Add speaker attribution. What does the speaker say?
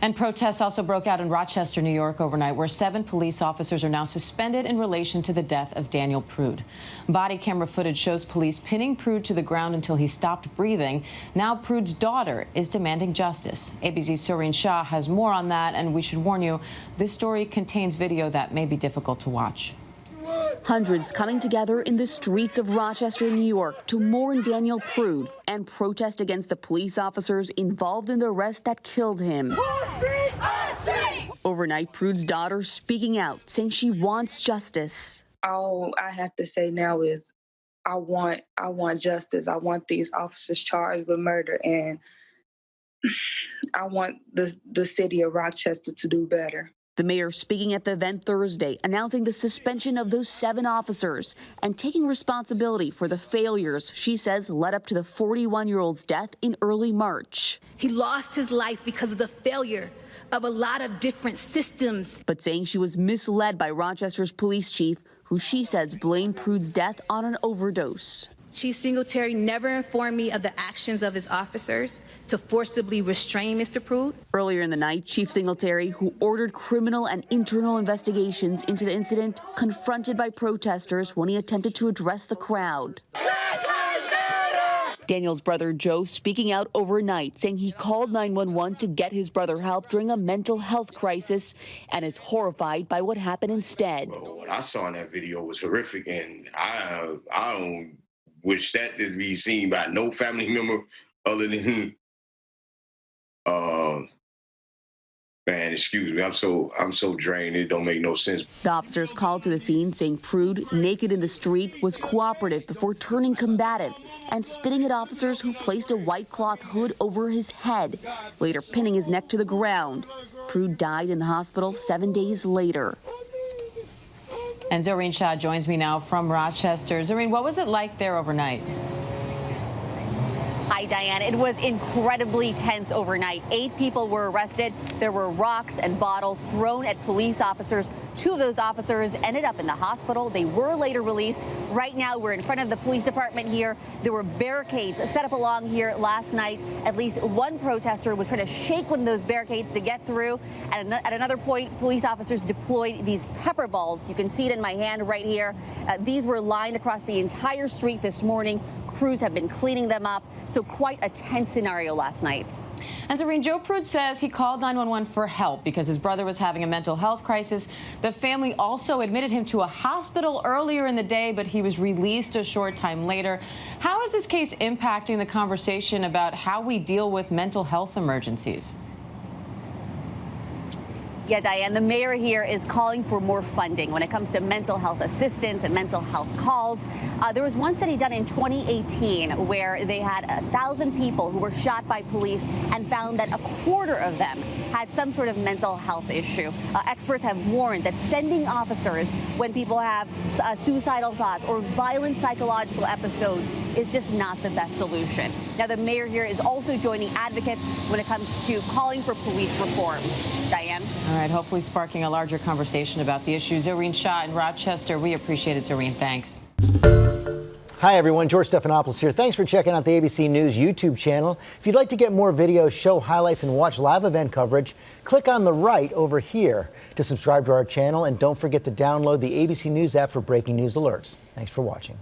Speaker 1: And protests also broke out in Rochester, New York overnight, where 7 police officers are now suspended in relation to the death of Daniel Prude. Body camera footage shows police pinning Prude to the ground until he stopped breathing. Now Prude's daughter is demanding justice. ABC's Soreen Shah has more on that, and we should warn you, this story contains video that may be difficult to watch.
Speaker 2: Hundreds coming together in the streets of Rochester, New York to mourn Daniel Prude and protest against the police officers involved in the arrest that killed him. Overnight, Prude's daughter speaking out, saying she wants justice.
Speaker 3: All I have to say now is I want justice. I want these officers charged with murder, and I want the city of Rochester to do better.
Speaker 2: The mayor speaking at the event Thursday, announcing the suspension of those 7 officers and taking responsibility for the failures she says led up to the 41-year-old's death in early March.
Speaker 4: He lost his life because of the failure of a lot of different systems.
Speaker 2: But saying she was misled by Rochester's police chief, who she says blamed Prude's death on an overdose.
Speaker 4: Chief Singletary never informed me of the actions of his officers to forcibly restrain Mr. Prude.
Speaker 2: Earlier in the night, Chief Singletary, who ordered criminal and internal investigations into the incident, confronted by protesters when he attempted to address the crowd. Daniel's brother Joe speaking out overnight, saying he called 911 to get his brother help during a mental health crisis and is horrified by what happened instead.
Speaker 5: Well, what I saw in that video was horrific, and I don't wish that to be seen by no family member other than, man, excuse me, I'm so drained, it don't make no sense.
Speaker 2: The officers called to the scene saying Prude, naked in the street, was cooperative before turning combative and spitting at officers who placed a white cloth hood over his head, later pinning his neck to the ground. Prude died in the hospital 7 days later.
Speaker 1: And Soreen Shah joins me now from Rochester. Soreen, what was it like there overnight?
Speaker 6: Hi, Diane. It was incredibly tense overnight. 8 people were arrested. There were rocks and bottles thrown at police officers. 2 of those officers ended up in the hospital. They were later released. Right now, we're in front of the police department here. There were barricades set up along here last night. At least one protester was trying to shake one of those barricades to get through. At another point, police officers deployed these pepper balls. You can see it in my hand right here. These were lined across the entire street this morning. Crews have been cleaning them up, so quite a tense scenario last night.
Speaker 1: And Soreen, Joe Prude says he called 911 for help because his brother was having a mental health crisis. The family also admitted him to a hospital earlier in the day, but he was released a short time later. How is this case impacting the conversation about how we deal with mental health emergencies?
Speaker 6: Yeah, Diane, the mayor here is calling for more funding when it comes to mental health assistance and mental health calls. There was one study done in 2018 where they had 1,000 people who were shot by police and found that a quarter of them had some sort of mental health issue. Experts have warned that sending officers when people have suicidal thoughts or violent psychological episodes is just not the best solution. Now, the mayor here is also joining advocates when it comes to calling for police reform. Diane?
Speaker 1: All right, hopefully sparking a larger conversation about the issue. Soreen Shah in Rochester. We appreciate it, Soreen. Thanks.
Speaker 7: Hi, everyone. George Stephanopoulos here. Thanks for checking out the ABC News YouTube channel. If you'd like to get more videos, show highlights, and watch live event coverage, click on the right over here to subscribe to our channel. And don't forget to download the ABC News app for breaking news alerts. Thanks for watching.